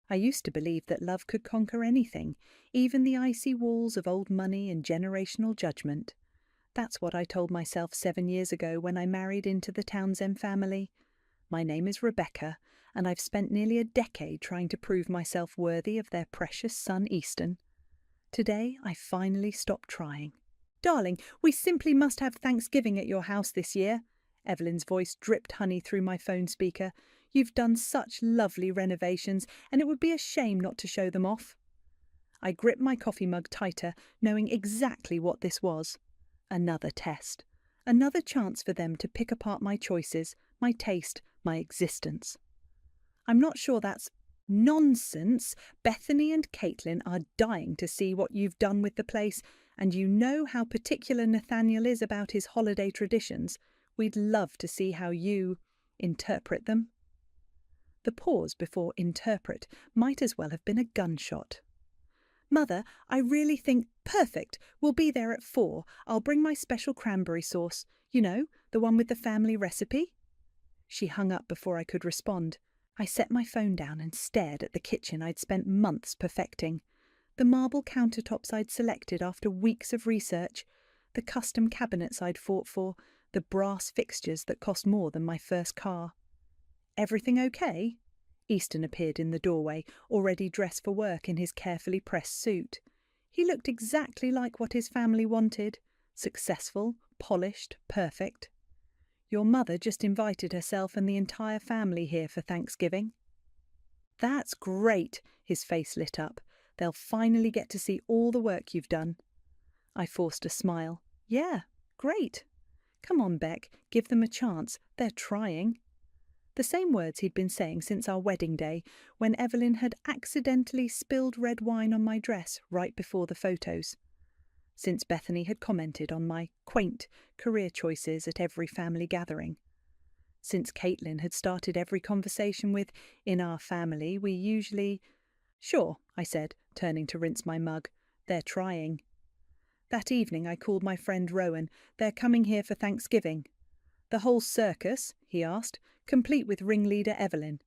I used to believe that love could conquer anything, even the icy walls of old money and generational judgment. That's what I told myself 7 years ago when I married into the Townsend family. My name is Rebecca, and I've spent nearly a decade trying to prove myself worthy of their precious son Easton. Today, I finally stopped trying. Darling, we simply must have Thanksgiving at your house this year. Evelyn's voice dripped honey through my phone speaker. You've done such lovely renovations, and it would be a shame not to show them off. I gripped my coffee mug tighter, knowing exactly what this was. Another test. Another chance for them to pick apart my choices, my taste, my existence. I'm not sure that's nonsense. Bethany and Caitlin are dying to see what you've done with the place, and you know how particular Nathaniel is about his holiday traditions. We'd love to see how you interpret them. The pause before interpret might as well have been a gunshot. Mother, I really think perfect. We'll be there at 4. I'll bring my special cranberry sauce. You know, the one with the family recipe. She hung up before I could respond. I set my phone down and stared at the kitchen I'd spent months perfecting. The marble countertops I'd selected after weeks of research, the custom cabinets I'd fought for, the brass fixtures that cost more than my first car. Everything okay? Easton appeared in the doorway, already dressed for work in his carefully pressed suit. He looked exactly like what his family wanted. Successful, polished, perfect. Your mother just invited herself and the entire family here for Thanksgiving. That's great, his face lit up. They'll finally get to see all the work you've done. I forced a smile. Yeah, great. Come on, Beck, give them a chance. They're trying. The same words he'd been saying since our wedding day, when Evelyn had accidentally spilled red wine on my dress right before the photos. Since Bethany had commented on my quaint career choices at every family gathering. Since Caitlin had started every conversation with, "In our family, we usually—" "Sure," I said, turning to rinse my mug. "They're trying." That evening I called my friend Rowan. "They're coming here for Thanksgiving." "The whole circus?" he asked, complete with ringleader Evelyn.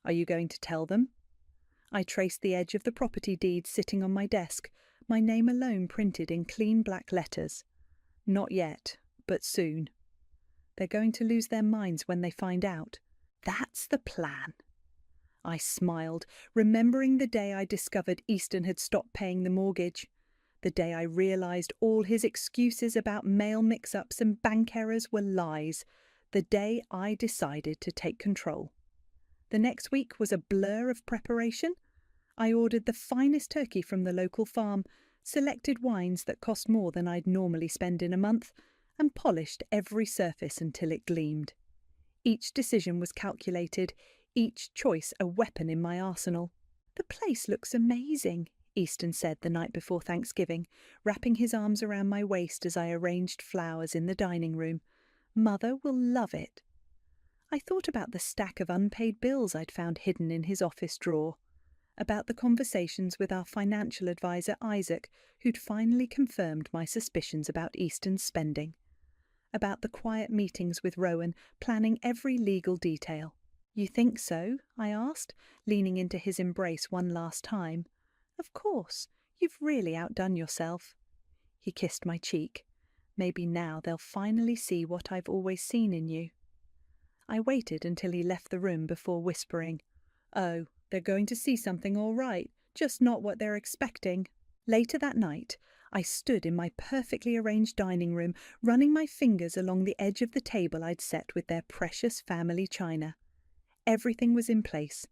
"Are you going to tell them?" I traced the edge of the property deed sitting on my desk, my name alone printed in clean black letters. Not yet, but soon. They're going to lose their minds when they find out. That's the plan. I smiled, remembering the day I discovered Easton had stopped paying the mortgage. The day I realised all his excuses about mail mix-ups and bank errors were lies. The day I decided to take control. The next week was a blur of preparation. I ordered the finest turkey from the local farm, selected wines that cost more than I'd normally spend in a month, and polished every surface until it gleamed. Each decision was calculated, each choice a weapon in my arsenal. "The place looks amazing," Easton said the night before Thanksgiving, wrapping his arms around my waist as I arranged flowers in the dining room. "Mother will love it." I thought about the stack of unpaid bills I'd found hidden in his office drawer, about the conversations with our financial advisor Isaac, who'd finally confirmed my suspicions about Easton's spending, about the quiet meetings with Rowan, planning every legal detail. "You think so?" I asked, leaning into his embrace one last time. "Of course. You've really outdone yourself." He kissed my cheek. "Maybe now they'll finally see what I've always seen in you." I waited until he left the room before whispering, "Oh, they're going to see something all right, just not what they're expecting." Later that night, I stood in my perfectly arranged dining room, running my fingers along the edge of the table I'd set with their precious family china. Everything was in place.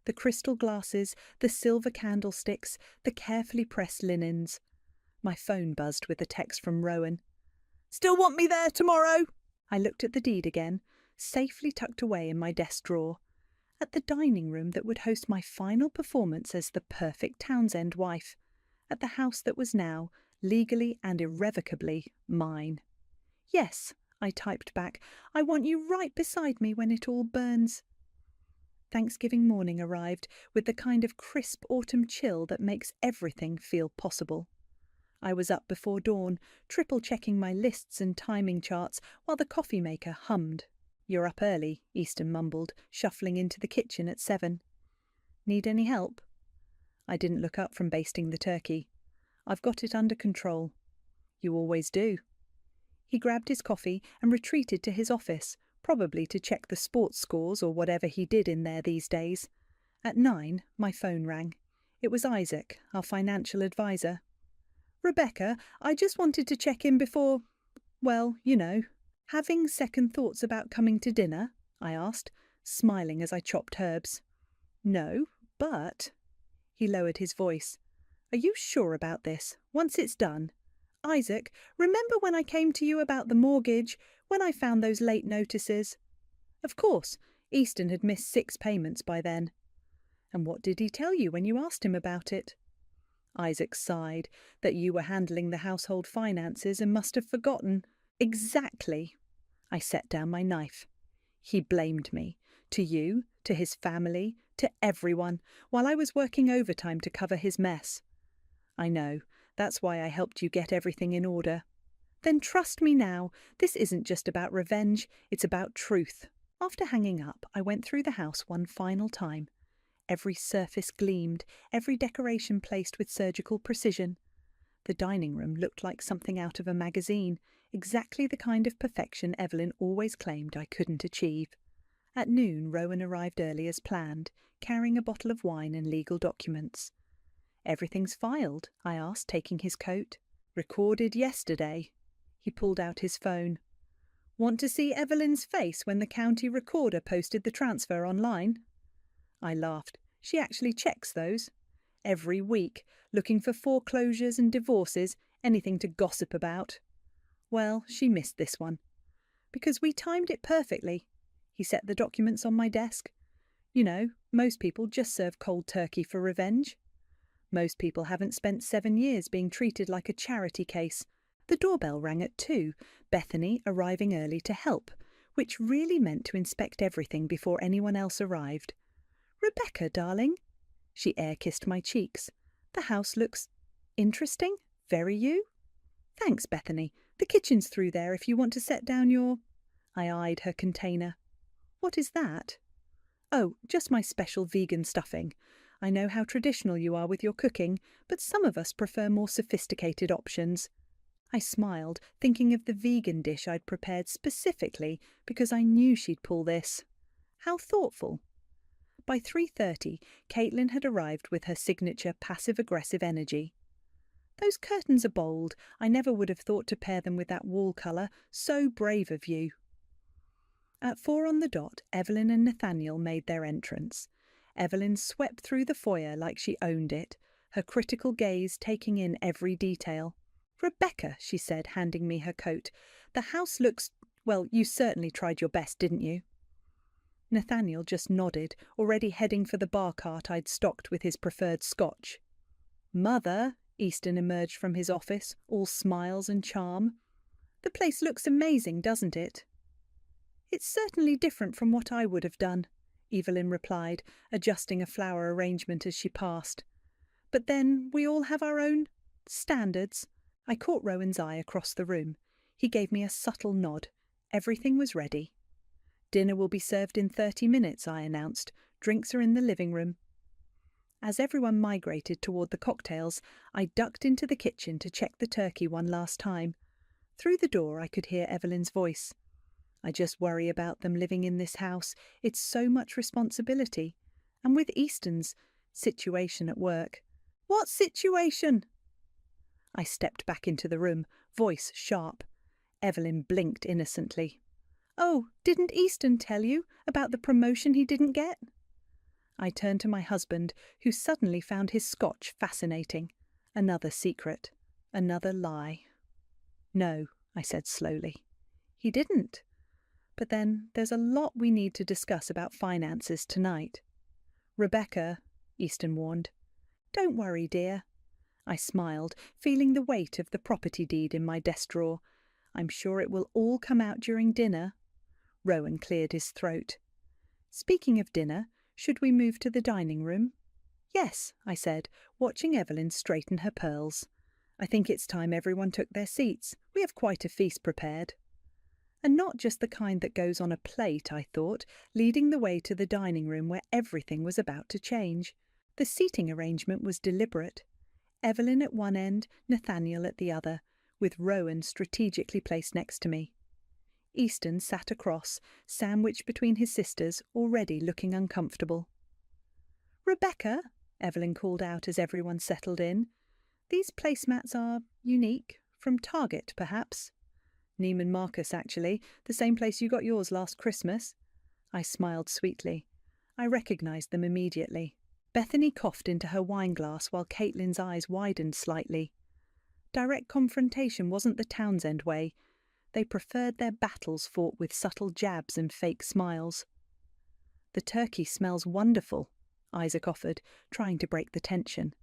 The crystal glasses, the silver candlesticks, the carefully pressed linens. My phone buzzed with a text from Rowan. "Still want me there tomorrow?" I looked at the deed again, safely tucked away in my desk drawer. At the dining room that would host my final performance as the perfect Townsend wife. At the house that was now, legally and irrevocably, mine. "Yes," I typed back, "I want you right beside me when it all burns." Thanksgiving morning arrived with the kind of crisp autumn chill that makes everything feel possible. I was up before dawn, triple-checking my lists and timing charts while the coffee maker hummed. "You're up early," Easton mumbled, shuffling into the kitchen at 7. Need any help? I didn't look up from basting the turkey. I've got it under control. You always do. He grabbed his coffee and retreated to his office, probably to check the sports scores or whatever he did in there these days. At 9, my phone rang. It was Isaac, our financial advisor. Rebecca, I just wanted to check in before, well, you know. Having second thoughts about coming to dinner? I asked, smiling as I chopped herbs. No, but... He lowered his voice. Are you sure about this? Once it's done? Isaac, remember when I came to you about the mortgage, when I found those late notices? Of course, Easton had missed 6 payments by then. And what did he tell you when you asked him about it? Isaac sighed, that you were handling the household finances and must have forgotten. Exactly. I set down my knife. He blamed me. To you, to his family, to everyone, while I was working overtime to cover his mess. I know. That's why I helped you get everything in order. Then trust me now. This isn't just about revenge. It's about truth. After hanging up, I went through the house one final time. Every surface gleamed, every decoration placed with surgical precision. The dining room looked like something out of a magazine, exactly the kind of perfection Evelyn always claimed I couldn't achieve. At noon, Rowan arrived early as planned, carrying a bottle of wine and legal documents. Everything's filed? I asked, taking his coat. Recorded yesterday. He pulled out his phone. Want to see Evelyn's face when the county recorder posted the transfer online? I laughed. She actually checks those. Every week, looking for foreclosures and divorces, anything to gossip about. Well, she missed this one. Because we timed it perfectly. He set the documents on my desk. You know, most people just serve cold turkey for revenge. Most people haven't spent 7 years being treated like a charity case. The doorbell rang at 2, Bethany arriving early to help, which really meant to inspect everything before anyone else arrived. Rebecca, darling. She air-kissed my cheeks. The house looks interesting. Very you. Thanks, Bethany. The kitchen's through there if you want to set down your... I eyed her container. What is that? Oh, just my special vegan stuffing. I know how traditional you are with your cooking, but some of us prefer more sophisticated options. I smiled, thinking of the vegan dish I'd prepared specifically because I knew she'd pull this. How thoughtful. By 3:30, Caitlin had arrived with her signature passive-aggressive energy. Those curtains are bold. I never would have thought to pair them with that wall colour. So brave of you. At 4 on the dot, Evelyn and Nathaniel made their entrance. Evelyn swept through the foyer like she owned it, her critical gaze taking in every detail. Rebecca, she said, handing me her coat, the house looks... well, you certainly tried your best, didn't you? Nathaniel just nodded, already heading for the bar cart I'd stocked with his preferred scotch. Mother, Easton emerged from his office, all smiles and charm. The place looks amazing, doesn't it? It's certainly different from what I would have done, Evelyn replied, adjusting a flower arrangement as she passed. But then we all have our own standards. I caught Rowan's eye across the room. He gave me a subtle nod. Everything was ready. Dinner will be served in 30 minutes, I announced. Drinks are in the living room. As everyone migrated toward the cocktails, I ducked into the kitchen to check the turkey one last time. Through the door I could hear Evelyn's voice. I just worry about them living in this house. It's so much responsibility. And with Easton's situation at work. What situation? I stepped back into the room, voice sharp. Evelyn blinked innocently. Oh, didn't Easton tell you about the promotion he didn't get? I turned to my husband, who suddenly found his scotch fascinating. Another secret. Another lie. No, I said slowly. He didn't. But then there's a lot we need to discuss about finances tonight. Rebecca, Easton warned. Don't worry, dear. I smiled, feeling the weight of the property deed in my desk drawer. I'm sure it will all come out during dinner. Rowan cleared his throat. Speaking of dinner, should we move to the dining room? Yes, I said, watching Evelyn straighten her pearls. I think it's time everyone took their seats. We have quite a feast prepared. And not just the kind that goes on a plate, I thought, leading the way to the dining room where everything was about to change. The seating arrangement was deliberate. Evelyn at one end, Nathaniel at the other, with Rowan strategically placed next to me. Easton sat across, sandwiched between his sisters, already looking uncomfortable. "Rebecca," Evelyn called out as everyone settled in, "these placemats are unique. From Target, perhaps?" "Neiman Marcus, actually. The same place you got yours last Christmas." I smiled sweetly. I recognised them immediately. Bethany coughed into her wineglass while Caitlin's eyes widened slightly. Direct confrontation wasn't the Townsend way. They preferred their battles fought with subtle jabs and fake smiles. "The turkey smells wonderful," Isaac offered, trying to break the tension.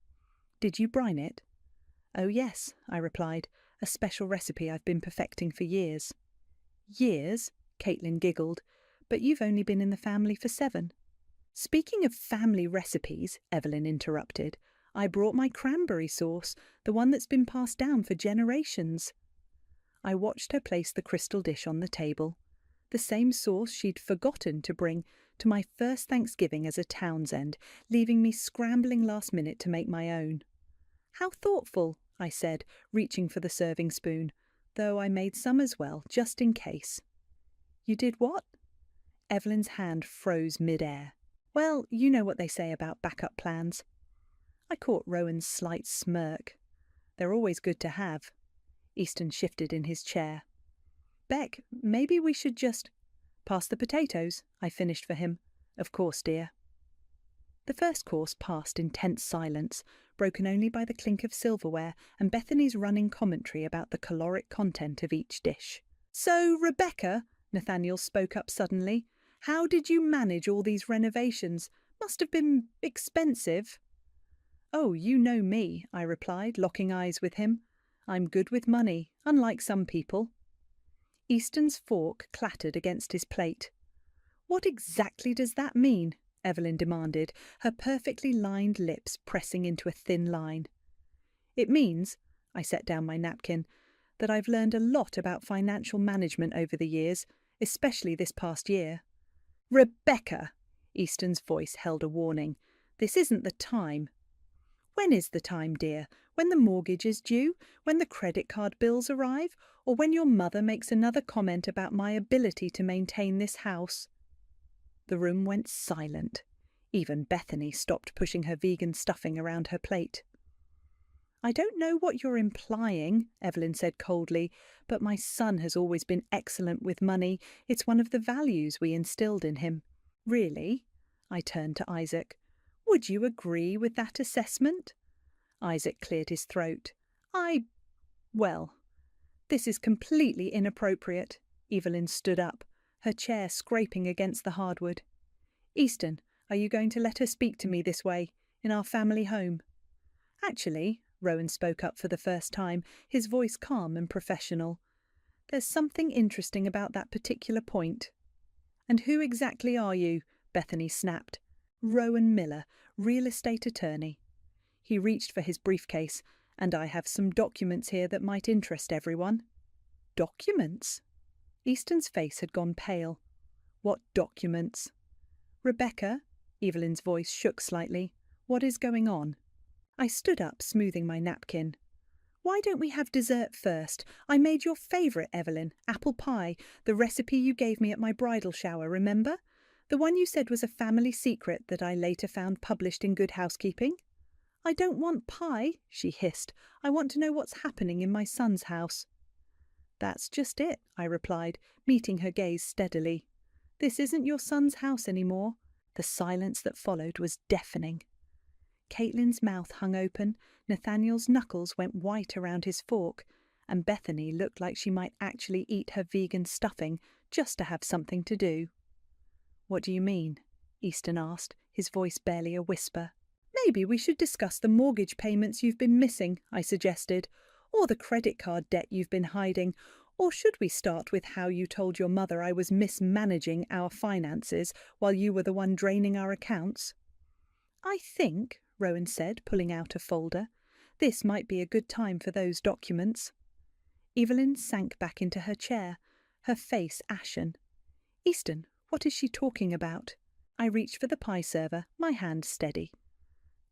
"Did you brine it?" "Oh yes," I replied, "a special recipe I've been perfecting for years." "Years?" Caitlin giggled. "But you've only been in the family for 7. "Speaking of family recipes," Evelyn interrupted, "I brought my cranberry sauce, the one that's been passed down for generations." I watched her place the crystal dish on the table. The same sauce she'd forgotten to bring to my first Thanksgiving as a Townsend, leaving me scrambling last minute to make my own. "How thoughtful," I said, reaching for the serving spoon, though I made some as well, just in case. "You did what?" Evelyn's hand froze mid-air. "Well, you know what they say about backup plans." I caught Rowan's slight smirk. "They're always good to have." Easton shifted in his chair. "Beck, maybe we should just—" "Pass the potatoes," I finished for him. "Of course, dear." The first course passed in tense silence, broken only by the clink of silverware and Bethany's running commentary about the caloric content of each dish. "So, Rebecca," Nathaniel spoke up suddenly, "how did you manage all these renovations? Must have been expensive." "Oh, you know me," I replied, locking eyes with him. "I'm good with money, unlike some people." Easton's fork clattered against his plate. "What exactly does that mean?" Evelyn demanded, her perfectly lined lips pressing into a thin line. "It means," I set down my napkin, "that I've learned a lot about financial management over the years, especially this past year." "Rebecca!" Easton's voice held a warning. "This isn't the time." "When is the time, dear? When the mortgage is due? When the credit card bills arrive? Or when your mother makes another comment about my ability to maintain this house?" The room went silent. Even Bethany stopped pushing her vegan stuffing around her plate. "I don't know what you're implying," Evelyn said coldly, "but my son has always been excellent with money. It's one of the values we instilled in him." "Really?" I turned to Isaac. "Would you agree with that assessment?" Isaac cleared his throat. Well, this is completely inappropriate." Evelyn stood up, her chair scraping against the hardwood. "Easton, are you going to let her speak to me this way, in our family home?" "Actually," Rowan spoke up for the first time, his voice calm and professional, "there's something interesting about that particular point." "And who exactly are you?" Bethany snapped. "Rowan Miller, real estate attorney." He reached for his briefcase, "And I have some documents here that might interest everyone." "Documents?" Easton's face had gone pale. "What documents?" "Rebecca," Evelyn's voice shook slightly, "what is going on?" I stood up, smoothing my napkin. "Why don't we have dessert first? I made your favourite, Evelyn, apple pie, the recipe you gave me at my bridal shower, remember? The one you said was a family secret that I later found published in Good Housekeeping." "I don't want pie," she hissed. "I want to know what's happening in my son's house." "That's just it," I replied, meeting her gaze steadily. "This isn't your son's house anymore." The silence that followed was deafening. Caitlin's mouth hung open, Nathaniel's knuckles went white around his fork, and Bethany looked like she might actually eat her vegan stuffing just to have something to do. "What do you mean?" Easton asked, his voice barely a whisper. "Maybe we should discuss the mortgage payments you've been missing," I suggested, "or the credit card debt you've been hiding. Or should we start with how you told your mother I was mismanaging our finances while you were the one draining our accounts?" "I think," Rowan said, pulling out a folder, "this might be a good time for those documents." Evelyn sank back into her chair, her face ashen. "Easton, what is she talking about?" I reached for the pie server, my hand steady.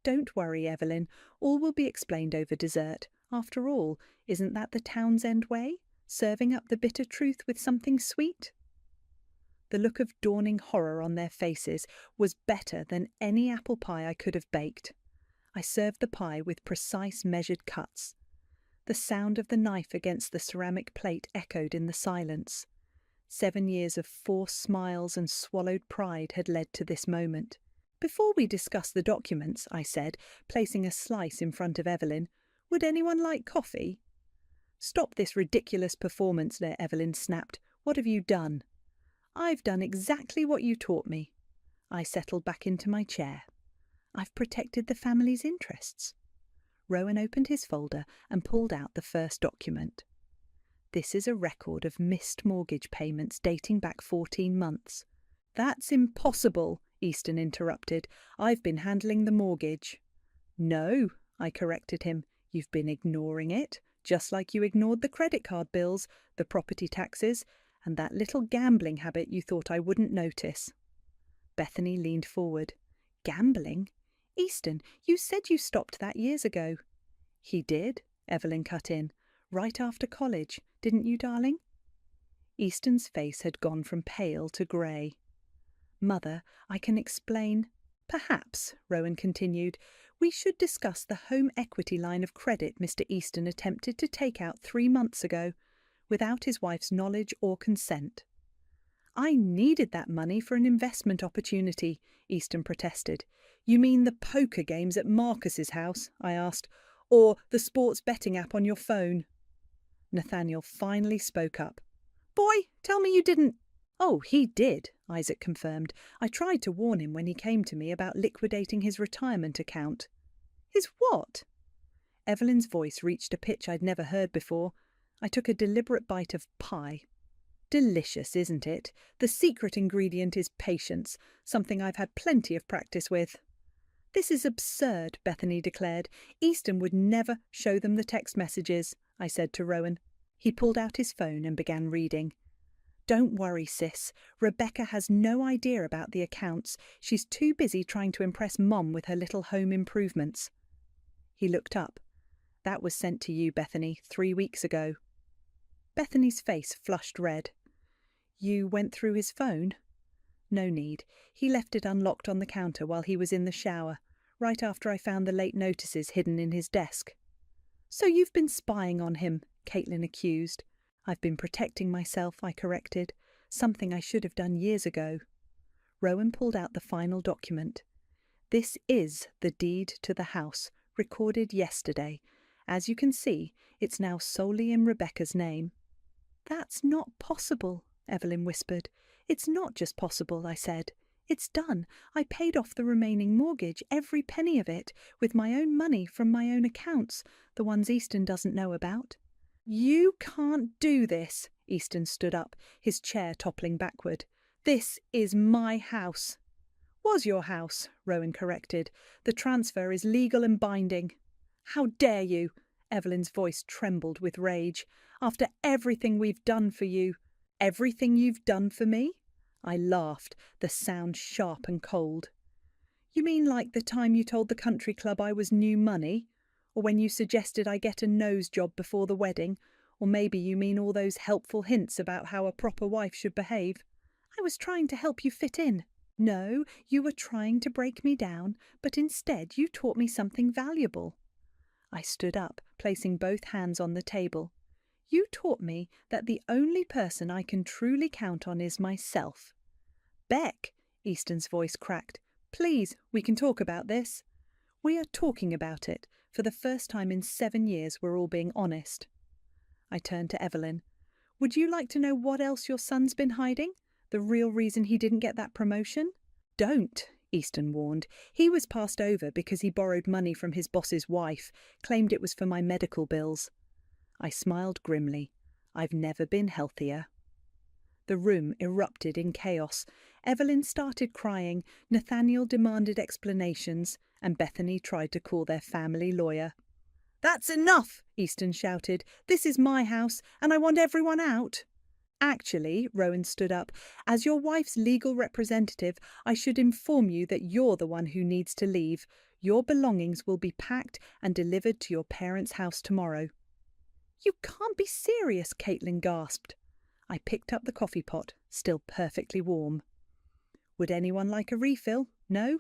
Don't worry, Evelyn. All will be explained over dessert. After all, isn't that the Townsend way? Serving up the bitter truth with something sweet? The look of dawning horror on their faces was better than any apple pie I could have baked. I served the pie with precise measured cuts. The sound of the knife against the ceramic plate echoed in the silence. 7 years of forced smiles and swallowed pride had led to this moment. Before we discuss the documents, I said, placing a slice in front of Evelyn, would anyone like coffee? Stop this ridiculous performance there, Evelyn snapped. What have you done? I've done exactly what you taught me. I settled back into my chair. I've protected the family's interests. Rowan opened his folder and pulled out the first document. This is a record of missed mortgage payments dating back 14 months. That's impossible, Easton interrupted. I've been handling the mortgage. No, I corrected him. You've been ignoring it, just like you ignored the credit card bills, the property taxes, and that little gambling habit you thought I wouldn't notice. Bethany leaned forward. Gambling? Easton, you said you stopped that years ago. He did, Evelyn cut in. Right after college, didn't you, darling? Easton's face had gone from pale to grey. Mother, I can explain. Perhaps, Rowan continued, we should discuss the home equity line of credit Mr. Easton attempted to take out 3 months ago, without his wife's knowledge or consent. I needed that money for an investment opportunity, Easton protested. You mean the poker games at Marcus's house? I asked. Or the sports betting app on your phone? Nathaniel finally spoke up. Boy, tell me you didn't. Oh, he did, Isaac confirmed. I tried to warn him when he came to me about liquidating his retirement account. His what? Evelyn's voice reached a pitch I'd never heard before. I took a deliberate bite of pie. Delicious, isn't it? The secret ingredient is patience, something I've had plenty of practice with. This is absurd, Bethany declared. Easton would never show them the text messages, I said to Rowan. He pulled out his phone and began reading. Don't worry, sis. Rebecca has no idea about the accounts. She's too busy trying to impress Mom with her little home improvements. He looked up. That was sent to you, Bethany, 3 weeks ago. Bethany's face flushed red. You went through his phone? No need. He left it unlocked on the counter while he was in the shower, right after I found the late notices hidden in his desk. So you've been spying on him, Caitlin accused. I've been protecting myself, I corrected, something I should have done years ago. Rowan pulled out the final document. This is the deed to the house, recorded yesterday. As you can see, it's now solely in Rebecca's name. That's not possible, Evelyn whispered. It's not just possible, I said. It's done. I paid off the remaining mortgage, every penny of it, with my own money from my own accounts, the ones Easton doesn't know about. You can't do this, Easton stood up, his chair toppling backward. This is my house. Was your house, Rowan corrected. The transfer is legal and binding. How dare you? Evelyn's voice trembled with rage. After everything we've done for you. Everything you've done for me? I laughed, the sound sharp and cold. You mean like the time you told the country club I was new money? Or when you suggested I get a nose job before the wedding? Or maybe you mean all those helpful hints about how a proper wife should behave? I was trying to help you fit in. No, you were trying to break me down, but instead you taught me something valuable. I stood up, placing both hands on the table. You taught me that the only person I can truly count on is myself. Beck, Easton's voice cracked. Please, we can talk about this. We are talking about it. For the first time in 7 years, we're all being honest. I turned to Evelyn. Would you like to know what else your son's been hiding? The real reason he didn't get that promotion? Don't, Easton warned. He was passed over because he borrowed money from his boss's wife, claimed it was for my medical bills. I smiled grimly. I've never been healthier. The room erupted in chaos. Evelyn started crying, Nathaniel demanded explanations, and Bethany tried to call their family lawyer. That's enough, Easton shouted. This is my house, and I want everyone out. Actually, Rowan stood up, as your wife's legal representative, I should inform you that you're the one who needs to leave. Your belongings will be packed and delivered to your parents' house tomorrow." "You can't be serious," Caitlin gasped. I picked up the coffee pot, still perfectly warm. "Would anyone like a refill? No?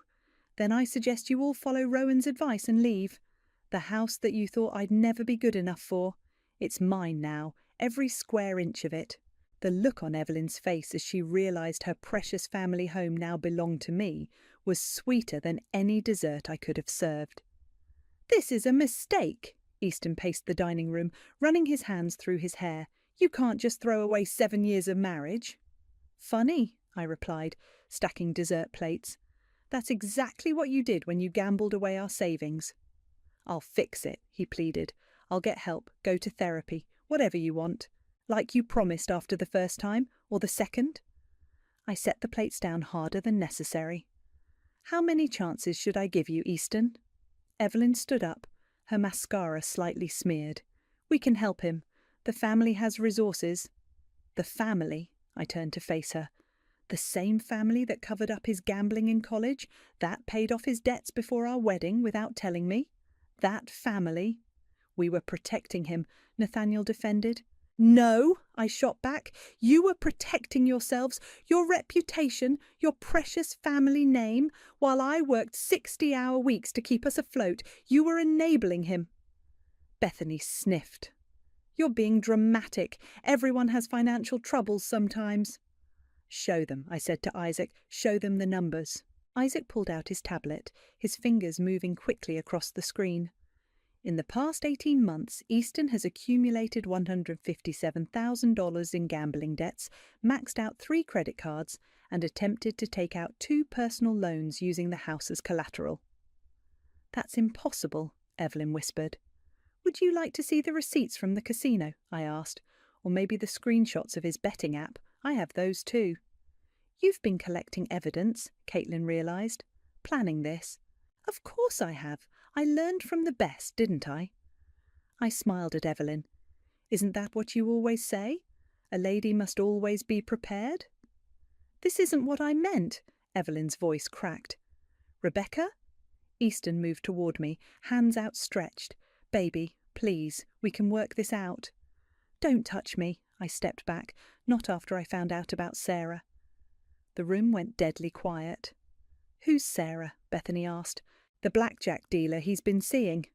Then I suggest you all follow Rowan's advice and leave. The house that you thought I'd never be good enough for. It's mine now, every square inch of it." The look on Evelyn's face as she realised her precious family home now belonged to me was sweeter than any dessert I could have served. "This is a mistake." Easton paced the dining room, running his hands through his hair. "You can't just throw away 7 years of marriage." "Funny," I replied, stacking dessert plates. "That's exactly what you did when you gambled away our savings." "I'll fix it," he pleaded. "I'll get help, go to therapy, whatever you want. Like you promised after the first time, or the second." I set the plates down harder than necessary. "How many chances should I give you, Easton?" Evelyn stood up, her mascara slightly smeared. "We can help him. The family has resources." "The family?" I turned to face her. "The same family that covered up his gambling in college, that paid off his debts before our wedding without telling me? That family?" "We were protecting him," Nathaniel defended. "No," I shot back. "You were protecting yourselves, your reputation, your precious family name. While I worked 60-hour weeks to keep us afloat, you were enabling him." Bethany sniffed. "You're being dramatic. Everyone has financial troubles sometimes." "Show them," I said to Isaac. "Show them the numbers." Isaac pulled out his tablet, his fingers moving quickly across the screen. "In the past 18 months, Easton has accumulated $157,000 in gambling debts, maxed out 3 credit cards, and attempted to take out 2 personal loans using the house as collateral." "That's impossible," Evelyn whispered. "Would you like to see the receipts from the casino?" I asked. "Or maybe the screenshots of his betting app? I have those too." "You've been collecting evidence," Caitlin realised. "Planning this." "Of course I have. I learned from the best, didn't I?" I smiled at Evelyn. "Isn't that what you always say? A lady must always be prepared?" "This isn't what I meant," Evelyn's voice cracked. "Rebecca?" Easton moved toward me, hands outstretched. "Baby, please, we can work this out." "Don't touch me," I stepped back, not after I found out about Sarah. The room went deadly quiet. "Who's Sarah?" Bethany asked. "The blackjack dealer he's been seeing."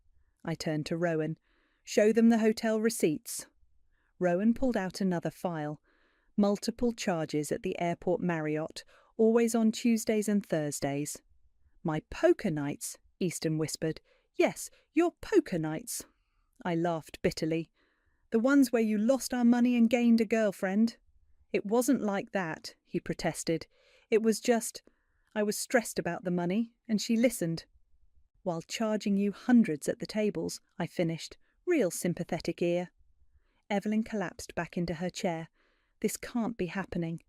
I turned to Rowan. "Show them the hotel receipts." Rowan pulled out another file. "Multiple charges at the airport Marriott, always on Tuesdays and Thursdays." "My poker nights," Easton whispered. "Yes, your poker nights." I laughed bitterly. "The ones where you lost our money and gained a girlfriend." "It wasn't like that," he protested. "It was just, I was stressed about the money, and she listened." "While charging you hundreds at the tables," I finished. "Real sympathetic ear." Evelyn collapsed back into her chair. "This can't be happening."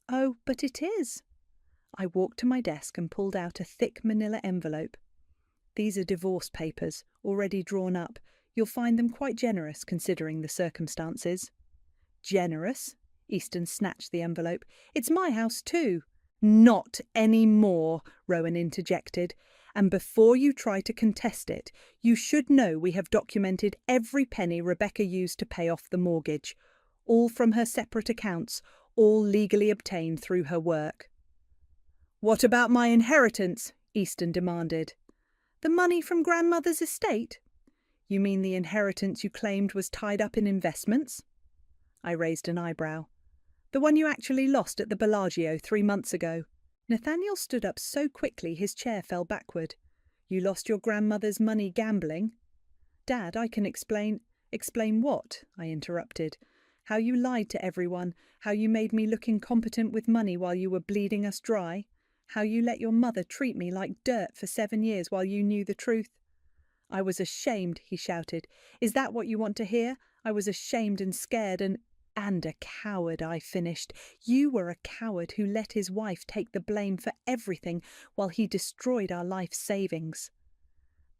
"Oh, but it is." I walked to my desk and pulled out a thick manila envelope. "These are divorce papers, already drawn up. You'll find them quite generous, considering the circumstances." "Generous?" Easton snatched the envelope. "It's my house too." "Not any more," Rowan interjected. "And before you try to contest it, you should know we have documented every penny Rebecca used to pay off the mortgage. All from her separate accounts, all legally obtained through her work." "What about my inheritance?" Easton demanded. "The money from grandmother's estate?" "You mean the inheritance you claimed was tied up in investments?" I raised an eyebrow. "The one you actually lost at the Bellagio 3 months ago." Nathaniel stood up so quickly his chair fell backward. "You lost your grandmother's money gambling?" "Dad, I can explain—" "Explain what?" I interrupted. "How you lied to everyone, how you made me look incompetent with money while you were bleeding us dry, how you let your mother treat me like dirt for 7 years while you knew the truth." "I was ashamed," he shouted. "Is that what you want to hear? I was ashamed and scared and a coward," I finished. "You were a coward who let his wife take the blame for everything while he destroyed our life savings."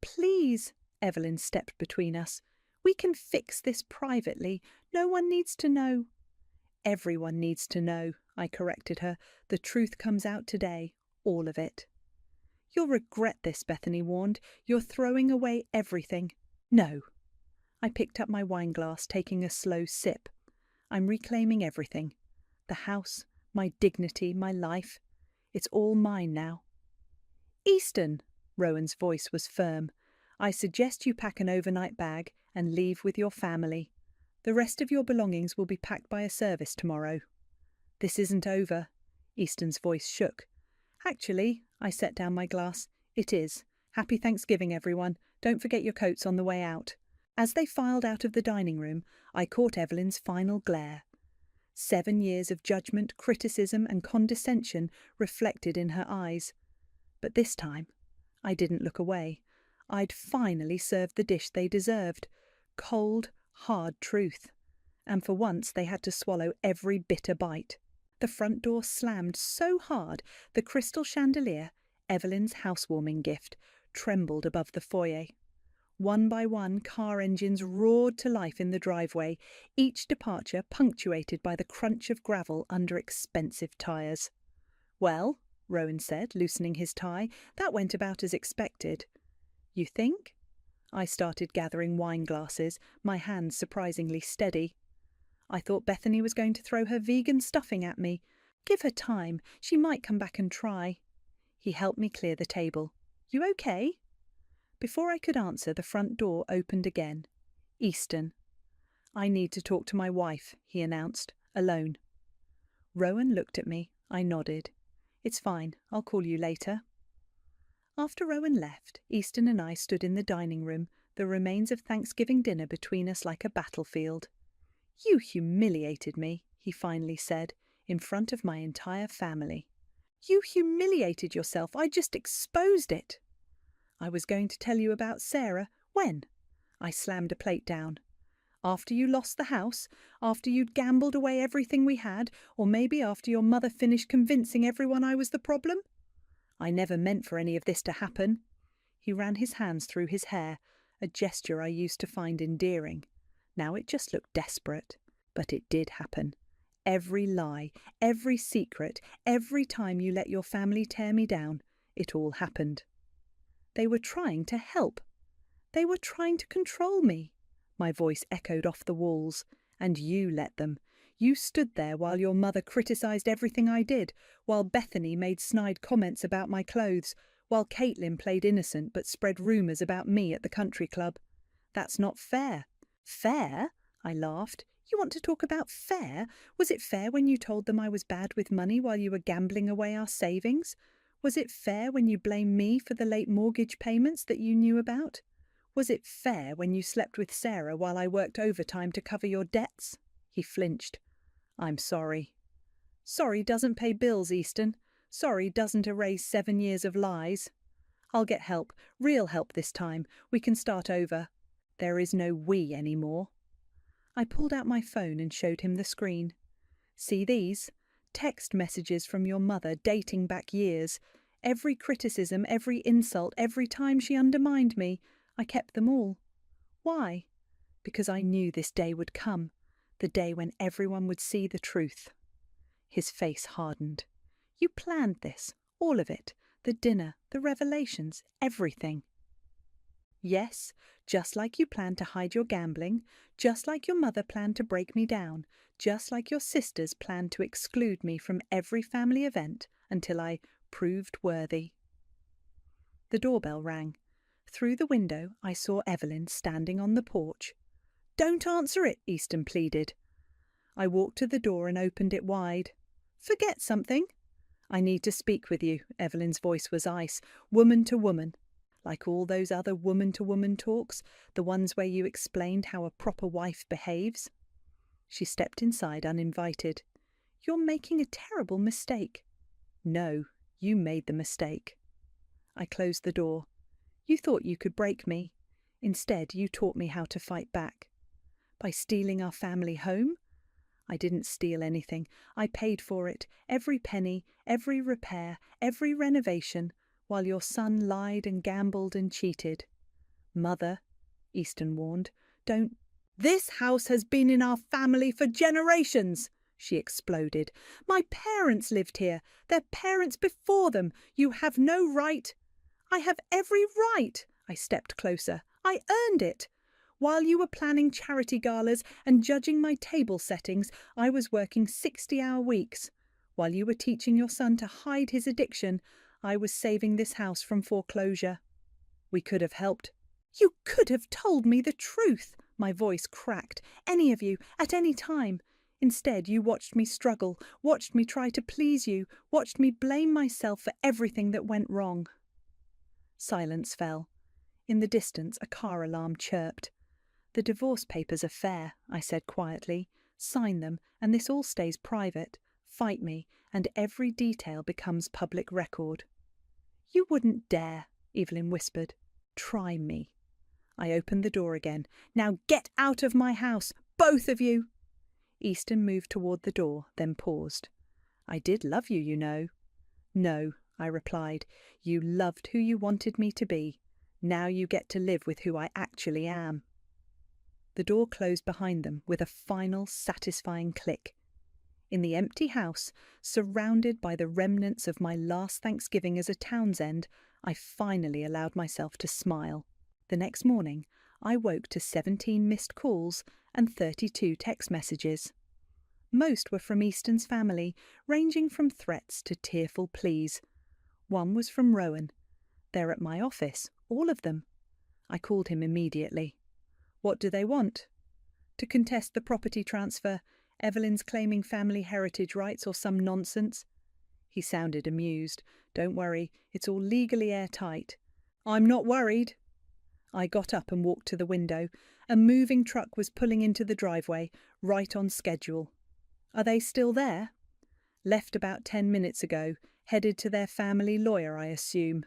"Please," Evelyn stepped between us. "We can fix this privately. No one needs to know." "Everyone needs to know," I corrected her. "The truth comes out today, all of it." You'll regret this, Bethany warned. You're throwing away everything. No. I picked up my wineglass, taking a slow sip. I'm reclaiming everything. The house, my dignity, my life. It's all mine now. Easton, Rowan's voice was firm. I suggest you pack an overnight bag and leave with your family. The rest of your belongings will be packed by a service tomorrow. This isn't over. Easton's voice shook. Actually, I set down my glass. It is. Happy Thanksgiving, everyone. Don't forget your coats on the way out. As they filed out of the dining room, I caught Evelyn's final glare. 7 years of judgment, criticism, and condescension reflected in her eyes. But this time, I didn't look away. I'd finally served the dish they deserved. Cold, hard truth. And for once they had to swallow every bitter bite. The front door slammed so hard the crystal chandelier, Evelyn's housewarming gift, trembled above the foyer. One by one, car engines roared to life in the driveway, each departure punctuated by the crunch of gravel under expensive tyres. "Well," Rowan said, loosening his tie, "that went about as expected." "You think?" I started gathering wine glasses, my hands surprisingly steady. "I thought Bethany was going to throw her vegan stuffing at me. Give her time, she might come back and try." He helped me clear the table. "You okay?" Before I could answer, the front door opened again. Easton. "I need to talk to my wife," he announced, "alone." Rowan looked at me. I nodded. "It's fine. I'll call you later." After Rowan left, Easton and I stood in the dining room, the remains of Thanksgiving dinner between us like a battlefield. "You humiliated me," he finally said, "in front of my entire family." "You humiliated yourself. I just exposed it." "I was going to tell you about Sarah. When?" I slammed a plate down. "After you lost the house? After you'd gambled away everything we had? Or maybe after your mother finished convincing everyone I was the problem? I never meant for any of this to happen." He ran his hands through his hair, a gesture I used to find endearing. Now it just looked desperate. But it did happen. Every lie, every secret, every time you let your family tear me down, it all happened. They were trying to help. They were trying to control me. My voice echoed off the walls. And you let them. You stood there while your mother criticised everything I did, while Bethany made snide comments about my clothes, while Caitlin played innocent but spread rumours about me at the country club. That's not fair. Fair? I laughed. You want to talk about fair? Was it fair when you told them I was bad with money while you were gambling away our savings? Was it fair when you blamed me for the late mortgage payments that you knew about? Was it fair when you slept with Sarah while I worked overtime to cover your debts? He flinched. I'm sorry. Sorry doesn't pay bills, Easton. Sorry doesn't erase 7 years of lies. I'll get help, real help this time. We can start over. There is no we anymore. I pulled out my phone and showed him the screen. See these? Text messages from your mother dating back years. Every criticism, every insult, every time she undermined me, I kept them all. Why? Because I knew this day would come, the day when everyone would see the truth. His face hardened. You planned this, all of it, the dinner, the revelations, everything. Yes, just like you planned to hide your gambling, just like your mother planned to break me down, just like your sisters planned to exclude me from every family event until I proved worthy. The doorbell rang. Through the window I saw Evelyn standing on the porch. Don't answer it, Easton pleaded. I walked to the door and opened it wide. Forget something. I need to speak with you. Evelyn's voice was ice, woman to woman. Like all those other woman-to-woman talks, the ones where you explained how a proper wife behaves. She stepped inside uninvited. You're making a terrible mistake. No, you made the mistake. I closed the door. You thought you could break me. Instead, you taught me how to fight back. By stealing our family home? I didn't steal anything. I paid for it, every penny, every repair, every renovation, while your son lied and gambled and cheated. Mother, Easton warned, don't... This house has been in our family for generations, she exploded. My parents lived here, their parents before them. You have no right... I have every right. I stepped closer. I earned it. While you were planning charity galas and judging my table settings, I was working 60-hour weeks. While you were teaching your son to hide his addiction, I was saving this house from foreclosure. We could have helped. You could have told me the truth. My voice cracked. Any of you, at any time. Instead, you watched me struggle, watched me try to please you, watched me blame myself for everything that went wrong. Silence fell. In the distance, a car alarm chirped. The divorce papers are fair, I said quietly. Sign them, and this all stays private. Fight me, and every detail becomes public record. You wouldn't dare, Evelyn whispered. Try me. I opened the door again. Now get out of my house, both of you! Easton moved toward the door, then paused. I did love you, you know. No, I replied. You loved who you wanted me to be. Now you get to live with who I actually am. The door closed behind them with a final, satisfying click. In the empty house, surrounded by the remnants of my last Thanksgiving as a Townsend, I finally allowed myself to smile. The next morning, I woke to 17 missed calls and 32 text messages. Most were from Easton's family, ranging from threats to tearful pleas. One was from Rowan. They're at my office, all of them. I called him immediately. What do they want? To contest the property transfer, Evelyn's claiming family heritage rights or some nonsense? He sounded amused. Don't worry, it's all legally airtight. I'm not worried. I got up and walked to the window. A moving truck was pulling into the driveway, right on schedule. Are they still there? Left about 10 minutes ago, headed to their family lawyer, I assume.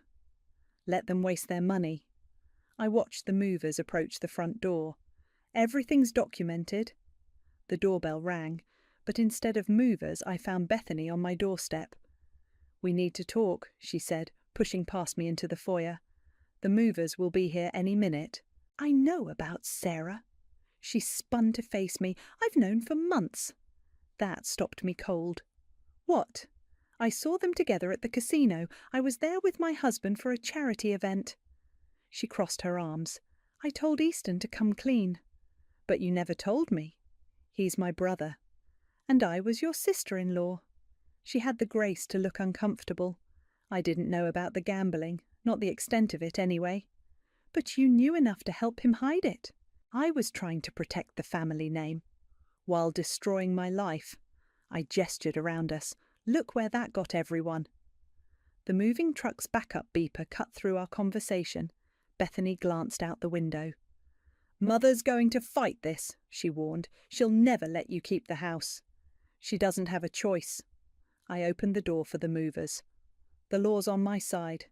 Let them waste their money. I watched the movers approach the front door. Everything's documented. The doorbell rang, but instead of movers, I found Bethany on my doorstep. We need to talk, she said, pushing past me into the foyer. The movers will be here any minute. I know about Sarah. She spun to face me. I've known for months. That stopped me cold. What? I saw them together at the casino. I was there with my husband for a charity event. She crossed her arms. I told Easton to come clean. But you never told me. He's my brother. And I was your sister-in-law. She had the grace to look uncomfortable. I didn't know about the gambling, not the extent of it anyway. But you knew enough to help him hide it. I was trying to protect the family name, while destroying my life. I gestured around us. Look where that got everyone. The moving truck's backup beeper cut through our conversation. Bethany glanced out the window. Mother's going to fight this, she warned. She'll never let you keep the house. She doesn't have a choice. I opened the door for the movers. The law's on my side.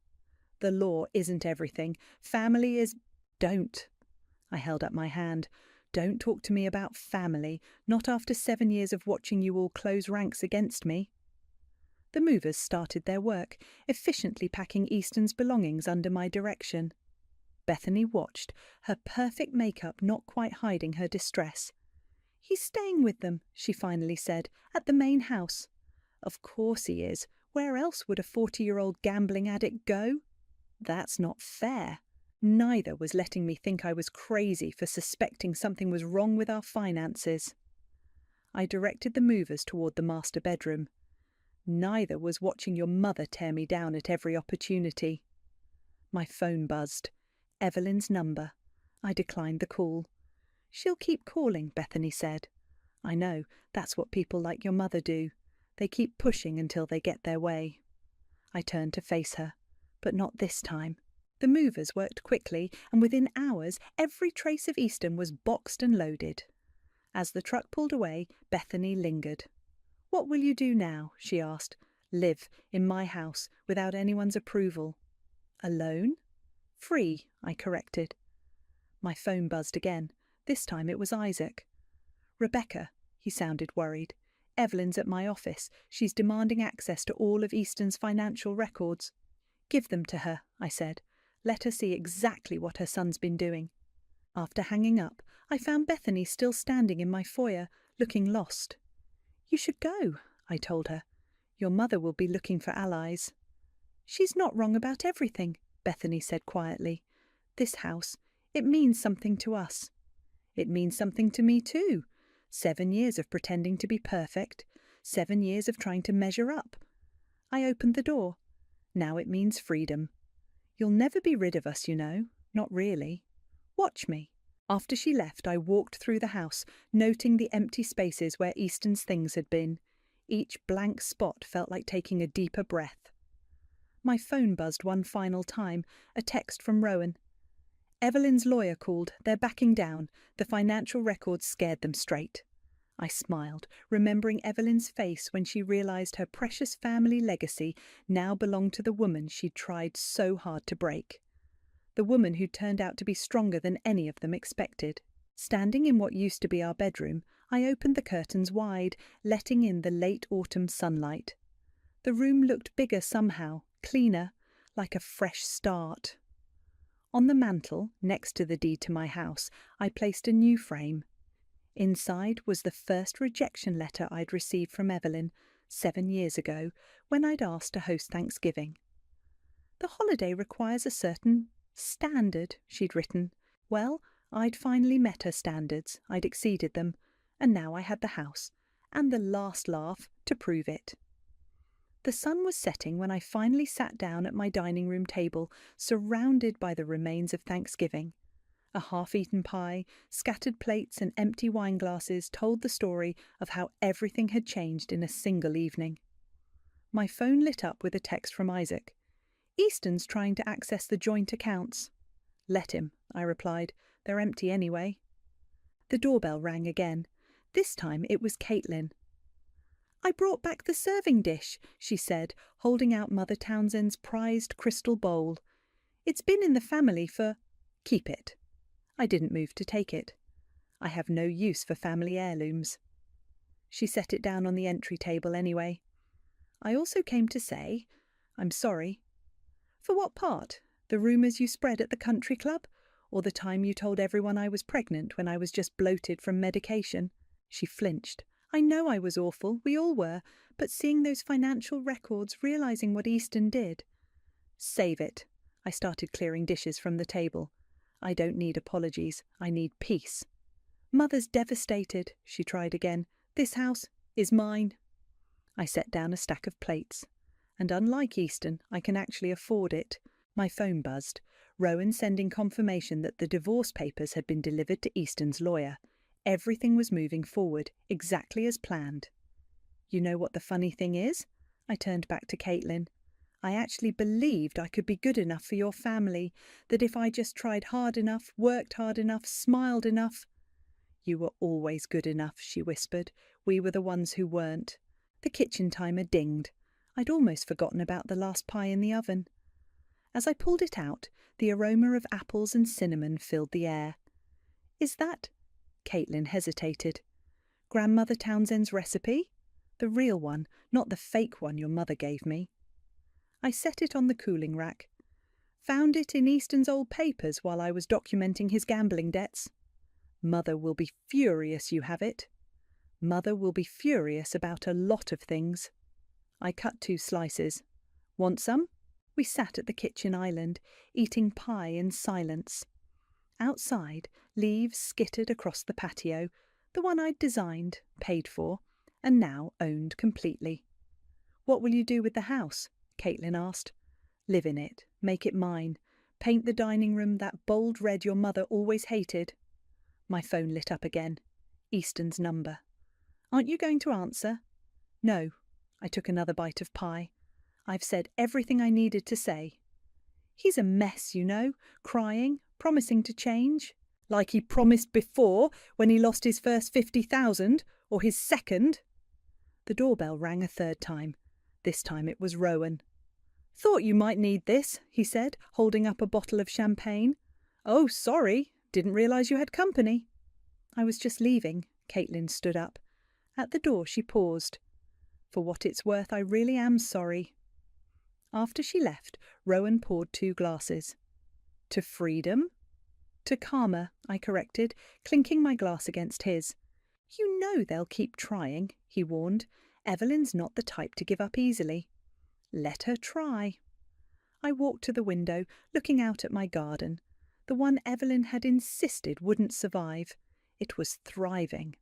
The law isn't everything. Family is... Don't. I held up my hand. Don't talk to me about family, not after 7 years of watching you all close ranks against me. The movers started their work, efficiently packing Easton's belongings under my direction. Bethany watched, her perfect makeup not quite hiding her distress. He's staying with them, she finally said, at the main house. Of course he is. Where else would a 40-year-old gambling addict go? That's not fair. Neither was letting me think I was crazy for suspecting something was wrong with our finances. I directed the movers toward the master bedroom. Neither was watching your mother tear me down at every opportunity. My phone buzzed. Evelyn's number. I declined the call. She'll keep calling, Bethany said. I know, that's what people like your mother do. They keep pushing until they get their way. I turned to face her, but not this time. The movers worked quickly, and within hours every trace of Easton was boxed and loaded. As the truck pulled away, Bethany lingered. What will you do now? She asked. Live in my house without anyone's approval. Alone? Free, I corrected. My phone buzzed again. This time it was Isaac. Rebecca, he sounded worried. Evelyn's at my office. She's demanding access to all of Easton's financial records. Give them to her, I said. Let her see exactly what her son's been doing. After hanging up, I found Bethany still standing in my foyer, looking lost. You should go, I told her. Your mother will be looking for allies. She's not wrong about everything, Bethany said quietly. "This house, it means something to us." "It means something to me too. 7 years of pretending to be perfect. 7 years of trying to measure up." I opened the door. "Now it means freedom. You'll never be rid of us, you know. Not really. Watch me." After she left, I walked through the house, noting the empty spaces where Easton's things had been. Each blank spot felt like taking a deeper breath. My phone buzzed one final time, a text from Rowan. "Evelyn's lawyer called. They're backing down. The financial records scared them straight." I smiled, remembering Evelyn's face when she realized her precious family legacy now belonged to the woman she'd tried so hard to break. The woman who turned out to be stronger than any of them expected. Standing in what used to be our bedroom, I opened the curtains wide, letting in the late autumn sunlight. The room looked bigger somehow, cleaner, like a fresh start. On the mantel, next to the deed to my house, I placed a new frame. Inside was the first rejection letter I'd received from Evelyn 7 years ago, when I'd asked to host Thanksgiving. "The holiday requires a certain standard," she'd written. Well, I'd finally met her standards, I'd exceeded them, and now I had the house, and the last laugh to prove it. The sun was setting when I finally sat down at my dining room table, surrounded by the remains of Thanksgiving. A half-eaten pie, scattered plates and empty wine glasses told the story of how everything had changed in a single evening. My phone lit up with a text from Isaac. "Easton's trying to access the joint accounts." "Let him," I replied. "They're empty anyway." The doorbell rang again. This time it was Caitlin. "I brought back the serving dish," she said, holding out Mother Townsend's prized crystal bowl. "It's been in the family for—" "Keep it." I didn't move to take it. I have no use for family heirlooms. She set it down on the entry table anyway. "I also came to say, I'm sorry." "For what part? The rumours you spread at the country club? Or the time you told everyone I was pregnant when I was just bloated from medication?" She flinched. "I know I was awful, we all were, but seeing those financial records, realising what Easton did—" "Save it." I started clearing dishes from the table. "I don't need apologies. I need peace." "Mother's devastated," she tried again. "This house is mine." I set down a stack of plates. And unlike Easton, I can actually afford it. My phone buzzed. Rowan sending confirmation that the divorce papers had been delivered to Easton's lawyer. Everything was moving forward, exactly as planned. "You know what the funny thing is?" I turned back to Caitlin. "I actually believed I could be good enough for your family, that if I just tried hard enough, worked hard enough, smiled enough—" "You were always good enough," she whispered. "We were the ones who weren't." The kitchen timer dinged. I'd almost forgotten about the last pie in the oven. As I pulled it out, the aroma of apples and cinnamon filled the air. "Is that—" Caitlin hesitated. "Grandmother Townsend's recipe? The real one, not the fake one your mother gave me." I set it on the cooling rack. "Found it in Easton's old papers while I was documenting his gambling debts. Mother will be furious you have it. Mother will be furious about a lot of things." I cut 2 slices. "Want some?" We sat at the kitchen island, eating pie in silence. Outside, leaves skittered across the patio, the one I'd designed, paid for, and now owned completely. "What will you do with the house?" Caitlin asked. "Live in it, make it mine, paint the dining room that bold red your mother always hated." My phone lit up again. Easton's number. "Aren't you going to answer?" "No." I took another bite of pie. "I've said everything I needed to say." "He's a mess, you know, crying, promising to change." "Like he promised before, when he lost his first 50,000, or his second." The doorbell rang a third time. This time it was Rowan. "Thought you might need this," he said, holding up a bottle of champagne. "Oh, sorry, didn't realise you had company." "I was just leaving." Caitlin stood up. At the door she paused. "For what it's worth, I really am sorry." After she left, Rowan poured 2 glasses. "To freedom?" "To karma," I corrected, clinking my glass against his. "You know they'll keep trying," he warned. "Evelyn's not the type to give up easily." "Let her try." I walked to the window, looking out at my garden. The one Evelyn had insisted wouldn't survive. It was thriving.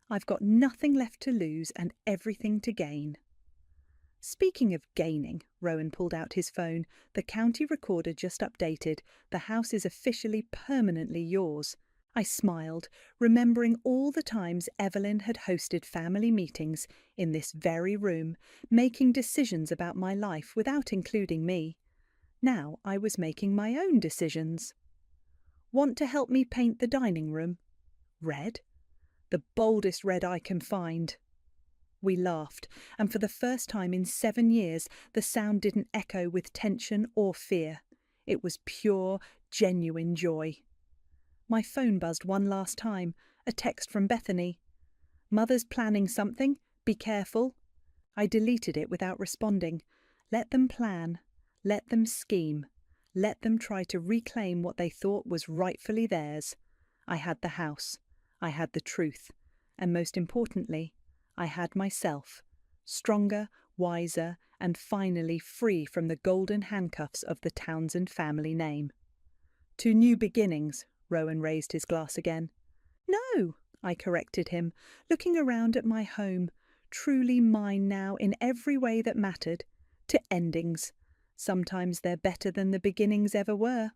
I've got nothing left to lose and everything to gain. Speaking of gaining, Rowan pulled out his phone. The county recorder just updated. The house is officially permanently yours. I smiled, remembering all the times Evelyn had hosted family meetings in this very room, making decisions about my life without including me. Now I was making my own decisions. Want to help me paint the dining room? Red? The boldest red I can find. We laughed, and for the first time in 7 years, the sound didn't echo with tension or fear. It was pure, genuine joy. My phone buzzed one last time, a text from Bethany. Mother's planning something, be careful. I deleted it without responding. Let them plan. Let them scheme. Let them try to reclaim what they thought was rightfully theirs. I had the house. I had the truth. And most importantly, I had myself, stronger, wiser, and finally free from the golden handcuffs of the Townsend family name. To new beginnings, Rowan raised his glass again. No, I corrected him, looking around at my home, truly mine now in every way that mattered, to endings. Sometimes they're better than the beginnings ever were.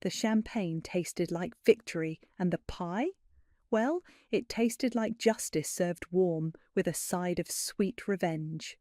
The champagne tasted like victory, and the pie? Well, it tasted like justice served warm, with a side of sweet revenge.